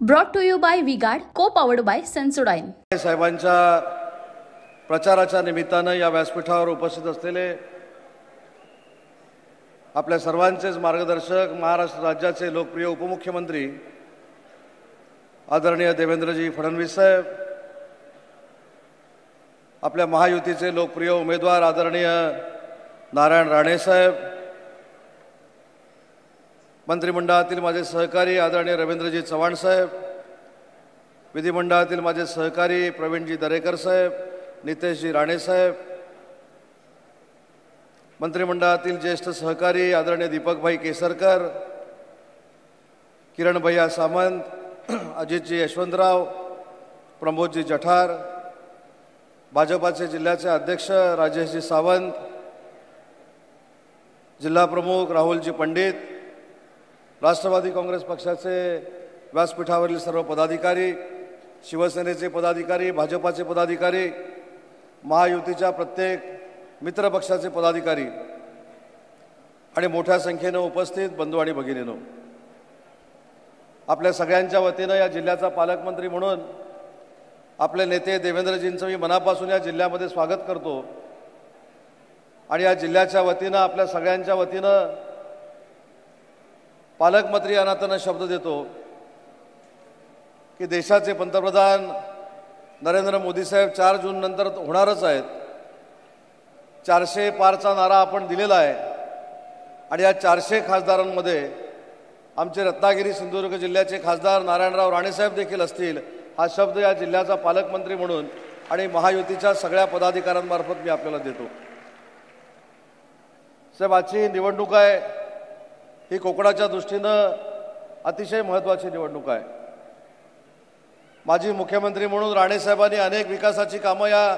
Brought to you by V-Guard, co-powered by Sensodyne. साहेबांच्या प्रचाराच्या निमित्तानं या व्यासपीठावर उपस्थित असलेले आपल्या सर्वांचेच मार्गदर्शक महाराष्ट्र राज्याचे लोकप्रिय उपमुख्यमंत्री आदरणीय देवेंद्रजी फडणवीस साहेब, आपल्या महायुतीचे लोकप्रिय उमेदवार आदरणीय नारायण राणे साहेब, मंत्रिमंडळातील माझे सहकारी आदरणीय रवींद्रजी चव्हाण साहेब, विधिमंडळातील माझे सहकारी प्रवीणजी दरेकर साहेब, नितेशजी राणे साहेब, मंत्रिमंडळातील ज्येष्ठ सहकारी आदरणीय दीपकभाई केसरकर, किरण भैया सामंत, अजितजी यशवंतराव, प्रमोदजी जठार, भाजपाचे जिल्ह्याचे अध्यक्ष राजेशजी सावंत, जिल्हा प्रमुख राहुलजी पंडित, राष्ट्रवादी काँग्रेस पक्षाचे व्यासपीठावरील सर्व पदाधिकारी, शिवसेनेचे पदाधिकारी, भाजपाचे पदाधिकारी, महायुतीच्या प्रत्येक मित्रपक्षाचे पदाधिकारी आणि मोठ्या संख्येने उपस्थित बंधू आणि भगिनींनो, आपल्या सगळ्यांच्या वतीनं या जिल्ह्याचा पालकमंत्री म्हणून आपले नेते देवेंद्रजींचं मी मनापासून या जिल्ह्यामध्ये स्वागत करतो आणि या जिल्ह्याच्या वतीनं आपल्या सगळ्यांच्या वतीनं पालकमंत्री या नात्यानं शब्द देतो की देशाचे पंतप्रधान नरेंद्र मोदी साहेब 4 जून नंतर होणारच आहेत. 400 पारचा नारा आपण दिलेला आहे आणि या 400 खासदारांमध्ये आमचे रत्नागिरी सिंधुदुर्ग जिल्ह्याचे खासदार नारायणराव राणेसाहेब देखील असतील. हा शब्द या जिल्ह्याचा पालकमंत्री म्हणून आणि महायुतीच्या सगळ्या पदाधिकाऱ्यांमार्फत मी आपल्याला देतो. साहेब, आजची निवडणूक आहे ही कोकणाच्या दृष्टीनं अतिशय महत्त्वाची निवडणूक आहे. माजी मुख्यमंत्री म्हणून राणेसाहेबांनी अनेक विकासाची कामं या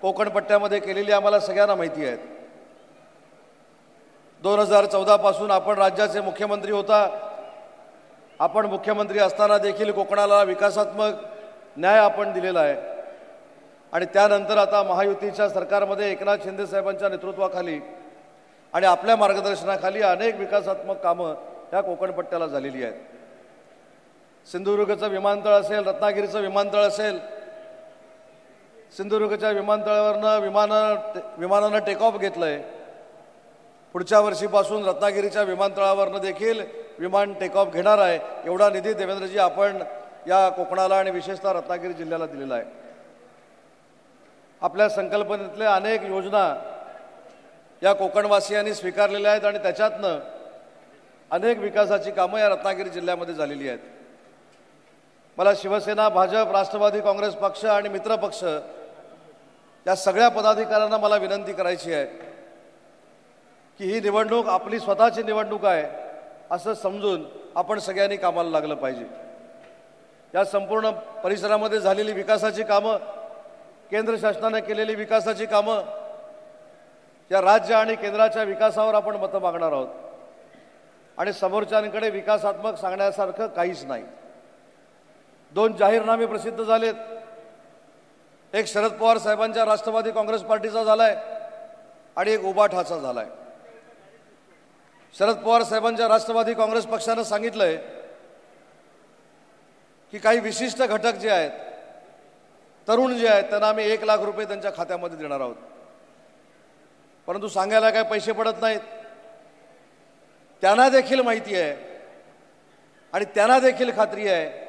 कोकण पट्ट्यामध्ये केलेली आम्हाला सगळ्यांना माहिती आहेत. 2014 पासून आपण राज्याचे मुख्यमंत्री होता. आपण मुख्यमंत्री असताना देखील कोकणाला विकासात्मक न्याय आपण दिलेला आहे आणि त्यानंतर आता महायुतीच्या सरकारमध्ये एकनाथ शिंदे साहेबांच्या नेतृत्वाखाली आणि आपल्या मार्गदर्शनाखाली अनेक विकासात्मक कामं ह्या कोकण पट्ट्याला झालेली आहेत. सिंधुदुर्गचं विमानतळ असेल, रत्नागिरीचं विमानतळ असेल, सिंधुदुर्गच्या विमानतळावरनं विमानानं टेक ऑफ घेतलंय. पुढच्या वर्षीपासून रत्नागिरीच्या विमानतळावरनं देखील विमान टेक ऑफ घेणार आहे. एवढा निधी देवेंद्रजी आपण या कोकणाला आणि विशेषतः रत्नागिरी जिल्ह्याला दिलेला आहे. आपल्या संकल्पनेतल्या अनेक योजना या कोकणवासियांनी स्वीकारलेल्या आहेत आणि त्याच्यातनं अनेक विकासाची कामं या रत्नागिरी जिल्ह्यामध्ये झालेली आहेत. मला शिवसेना, भाजप, राष्ट्रवादी काँग्रेस पक्ष आणि मित्रपक्ष या सगळ्या पदाधिकाऱ्यांना मला विनंती करायची आहे की ही निवडणूक आपली स्वतःची निवडणूक आहे असं समजून आपण सगळ्यांनी कामाला लागलं पाहिजे. या संपूर्ण परिसरामध्ये झालेली विकासाची कामं, केंद्र शासनाने केलेली विकासाची कामं, या राज्य आणि केंद्राच्या विकासावर आपण मतं मागणार आहोत आणि समोरच्यांकडे विकासात्मक सांगण्यासारखं काहीच नाही. 2 जाहीरनामे प्रसिद्ध झालेत. एक शरद पवार साहेबांच्या राष्ट्रवादी काँग्रेस पार्टीचा झालाय आणि एक उबाठाचा झालाय. शरद पवार साहेबांच्या राष्ट्रवादी काँग्रेस पक्षानं सांगितलंय की काही विशिष्ट घटक जे आहेत, तरुण जे आहेत, त्यांना आम्ही 1 लाख रुपये त्यांच्या खात्यामध्ये देणार आहोत. परंतु सांगायला काय पैसे पडत नाहीत. त्यांना देखील माहिती आहे आणि त्यांना देखील खात्री आहे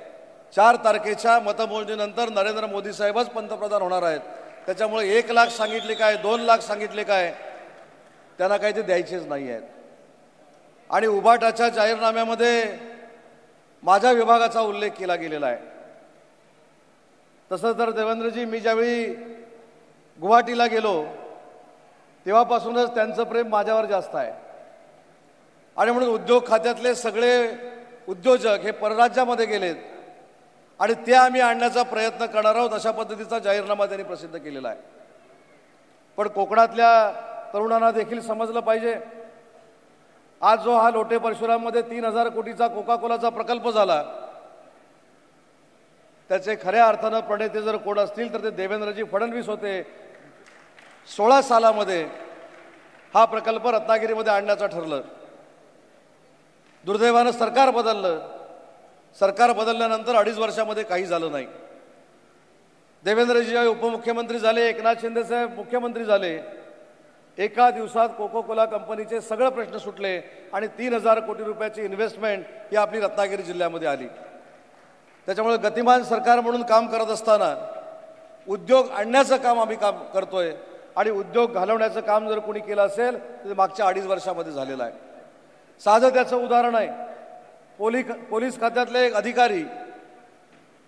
4 तारखेच्या मतमोजणीनंतर नरेंद्र मोदी साहेबच पंतप्रधान होणार आहेत. त्याच्यामुळे 1 लाख सांगितले काय, 2 लाख सांगितले काय, त्यांना काही ते द्यायचेच नाही आहेत. आणि उबाटाच्या जाहीरनाम्यामध्ये माझ्या विभागाचा उल्लेख केला गेलेला आहे. तसं तर देवेंद्रजी, मी ज्यावेळी गुवाहाटीला गेलो तेव्हापासूनच त्यांचं प्रेम माझ्यावर जास्त आहे आणि म्हणून उद्योग खात्यातले सगळे उद्योजक हे परराज्यामध्ये गेलेत आणि ते आम्ही आणण्याचा प्रयत्न करणार आहोत अशा पद्धतीचा जाहीरनामा त्यांनी प्रसिद्ध केलेला आहे. पण कोकणातल्या तरुणांना देखील समजलं पाहिजे, आज जो हा लोटे परशुराममध्ये 3000 कोटीचा कोका कोलाचा प्रकल्प झाला, त्याचे खऱ्या अर्थानं प्रणेते जर कोण असतील तर ते देवेंद्रजी फडणवीस होते. 16 सालामध्ये हा प्रकल्प रत्नागिरीमध्ये आणण्याचं ठरलं. दुर्दैवानं सरकार बदललं सरकार बदलल्यानंतर 2.5 वर्षामध्ये काही झालं नाही. देवेंद्रजी उपमुख्यमंत्री झाले, एकनाथ शिंदे साहेब मुख्यमंत्री झाले. एका दिवसात कोको कोला कंपनीचे सगळे प्रश्न सुटले आणि 3,000 कोटी रुपयाची इन्व्हेस्टमेंट ही आपली रत्नागिरी जिल्ह्यामध्ये आली. त्याच्यामुळे गतिमान सरकार म्हणून काम करत असताना उद्योग आणण्याचं काम आम्ही काम करतोय आणि उद्योग घालवण्याचं काम जर कोणी केलं असेल तर मागच्या 2.5 वर्षामध्ये झालेलं आहे. साधं त्याचं उदाहरण आहे, पोलीस खात्यातले एक अधिकारी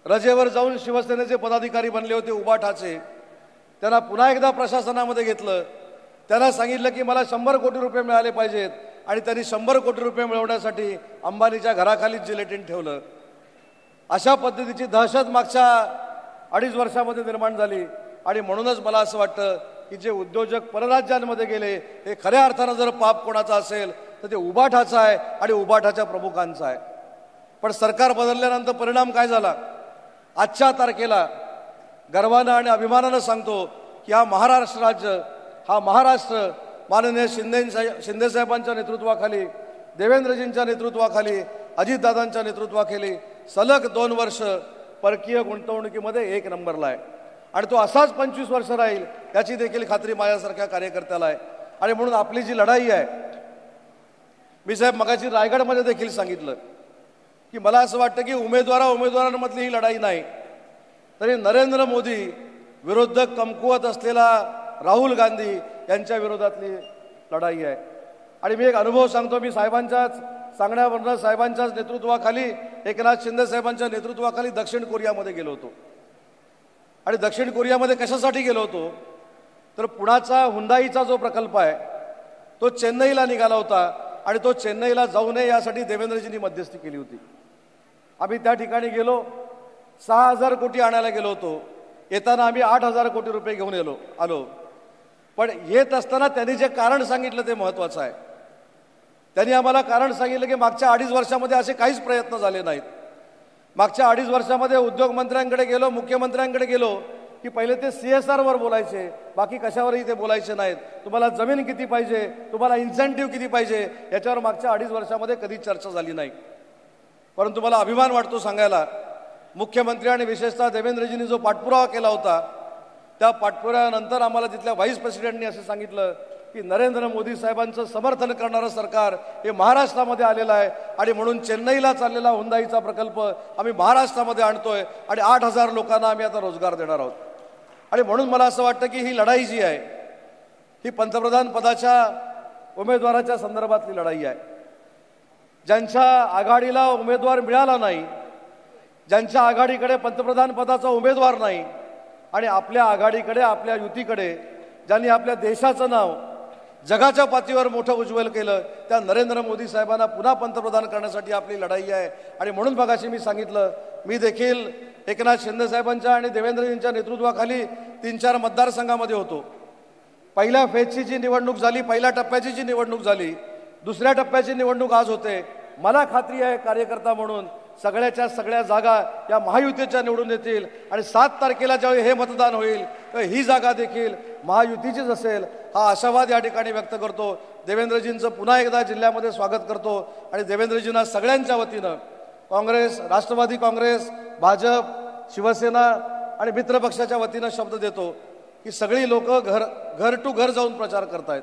रजेवर जाऊन शिवसेनेचे पदाधिकारी बनले होते उबाठाचे. त्यांना पुन्हा एकदा प्रशासनामध्ये घेतलं. त्यांना सांगितलं की मला 100 कोटी रुपये मिळाले पाहिजेत आणि त्यांनी 100 कोटी रुपये मिळवण्यासाठी अंबानीच्या घराखालीच जिलेटिन ठेवलं. अशा पद्धतीची दहशत मागच्या 2.5 वर्षामध्ये निर्माण झाली आणि म्हणूनच मला असं वाटतं की जे उद्योजक परराज्यांमध्ये गेले हे खऱ्या अर्थानं जर पाप कोणाचा असेल तर ते उबाठाचं आहे आणि उबाठाच्या प्रमुखांचं आहे. पण सरकार बदलल्यानंतर परिणाम काय झाला? आजच्या तारखेला गर्वानं आणि अभिमानानं सांगतो की हा महाराष्ट्र राज्य, हा महाराष्ट्र माननीय शिंदेसाहेबांच्या नेतृत्वाखाली, देवेंद्रजींच्या नेतृत्वाखाली, अजितदादांच्या नेतृत्वाखाली सलग 2 वर्ष परकीय गुंतवणुकीमध्ये 1 नंबरला आहे आणि तो असाच 25 वर्ष राहील याची देखील खात्री माझ्यासारख्या कार्यकर्त्याला आहे. आणि म्हणून आपली जी लढाई आहे, मी साहेब मगाशी रायगडमध्ये देखील सांगितलं की मला असं वाटतं की उमेदवारांमधली ही लढाई नाही, तरी नरेंद्र मोदी विरुद्ध कमकुवत असलेला राहुल गांधी यांच्या विरोधातली लढाई आहे. आणि मी एक अनुभव सांगतो. मी साहेबांच्याच सांगण्यावरनं साहेबांच्याच नेतृत्वाखाली, एकनाथ शिंदे साहेबांच्या नेतृत्वाखाली दक्षिण कोरियामध्ये गेलो होतो. आणि दक्षिण कोरियामध्ये कशासाठी गेलो होतो तर पुण्याचा हुंडाईचा जो प्रकल्प आहे तो चेन्नईला निघाला होता आणि तो चेन्नईला जाऊ नये यासाठी देवेंद्रजींनी मध्यस्थी केली होती. आम्ही त्या ठिकाणी गेलो, 6,000 कोटी आणायला गेलो होतो. येताना आम्ही 8,000 कोटी रुपये घेऊन आलो. पण येत असताना त्यांनी जे कारण सांगितलं ते महत्त्वाचं आहे. त्यांनी आम्हाला कारण सांगितलं की मागच्या 2.5 वर्षामध्ये असे काहीच प्रयत्न झाले नाहीत. मागच्या 2.5 वर्षामध्ये उद्योगमंत्र्यांकडे गेलो, मुख्यमंत्र्यांकडे गेलो की पहिले ते CSR वर बोलायचे, बाकी कशावरही ते बोलायचे नाहीत. तुम्हाला जमीन किती पाहिजे, तुम्हाला इन्सेंटिव्ह किती पाहिजे, याच्यावर मागच्या 2.5 वर्षामध्ये कधी चर्चा झाली नाही. परंतु मला अभिमान वाटतो सांगायला, मुख्यमंत्री आणि विशेषतः देवेंद्रजींनी जो पाठपुरावा केला होता त्या पाठपुराव्यानंतर आम्हाला तिथल्या व्हाईस प्रेसिडेंटनी असं सांगितलं की नरेंद्र मोदी साहेबांचं समर्थन करणारं सरकार हे महाराष्ट्रामध्ये आलेलं आहे आणि म्हणून चेन्नईला चाललेला हुंडाईचा प्रकल्प आम्ही महाराष्ट्रामध्ये आणतोय आणि 8,000 लोकांना आम्ही आता रोजगार देणार आहोत. आणि म्हणून मला असं वाटतं की ही लढाई जी आहे ही पंतप्रधान पदाच्या उमेदवाराच्या संदर्भातली लढाई आहे. ज्यांच्या आघाडीला उमेदवार मिळाला नाही, ज्यांच्या आघाडीकडे पंतप्रधान पदाचा उमेदवार नाही आणि आपल्या आघाडीकडे, आपल्या युतीकडे ज्यांनी आपल्या देशाचं नाव जगाच्या पातळीवर मोठं उज्ज्वल केलं, त्या नरेंद्र मोदी साहेबांना पुन्हा पंतप्रधान करण्यासाठी आपली लढाई आहे. आणि म्हणून मगाशी मी सांगितलं, मी देखील एकनाथ शिंदे साहेबांच्या आणि देवेंद्रजींच्या नेतृत्वाखाली 3-4 मतदारसंघामध्ये होतो. पहिल्या फेजची जी निवडणूक झाली, पहिल्या टप्प्याची जी निवडणूक झाली, दुसऱ्या टप्प्याची निवडणूक आज होते. मला खात्री आहे कार्यकर्ता म्हणून सगळ्याच्या सगळ्या जागा या महायुतीच्या निवडून येतील आणि 7 तारखेला ज्यावेळी हे मतदान होईल तर ही जागा देखील महायुतीचीच असेल, हा आशावाद या ठिकाणी व्यक्त करतो. देवेंद्रजींचं पुन्हा एकदा जिल्ह्यामध्ये स्वागत करतो आणि देवेंद्रजींना सगळ्यांच्या वतीनं काँग्रेस, राष्ट्रवादी काँग्रेस, भाजप, शिवसेना आणि मित्रपक्षाच्या वतीनं शब्द देतो की सगळी लोक घर टू घर जाऊन प्रचार करतायत.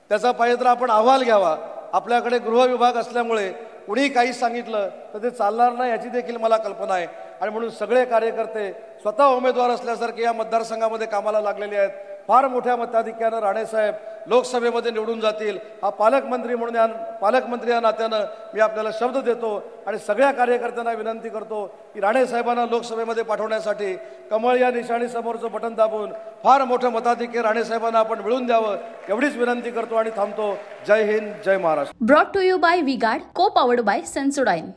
त्याचा पाहिजे तर आपण अहवाल घ्यावा. आपल्याकडे गृहविभाग असल्यामुळे कुणी काही सांगितलं तर ते चालणार नाही याची देखील मला कल्पना आहे. आणि म्हणून सगळे कार्यकर्ते स्वतः उमेदवार असल्यासारखे या मतदारसंघामध्ये कामाला लागलेले आहेत. फार मोठ्या मताधिक्यानं राणेसाहेब लोकसभेमध्ये निवडून जातील, हा पालकमंत्री या नात्यानं मी आपल्याला शब्द देतो आणि सगळ्या कार्यकर्त्यांना विनंती करतो की राणेसाहेबांना लोकसभेमध्ये पाठवण्यासाठी कमळ या निशाणी समोरचं बटन दाबून फार मोठं मताधिक्य राणेसाहेबांना आपण मिळवून द्यावं एवढीच विनंती करतो आणि थांबतो. जय हिंद, जय Maharashtra. Brought to you by V-Guard, co powered bye Sensodyne.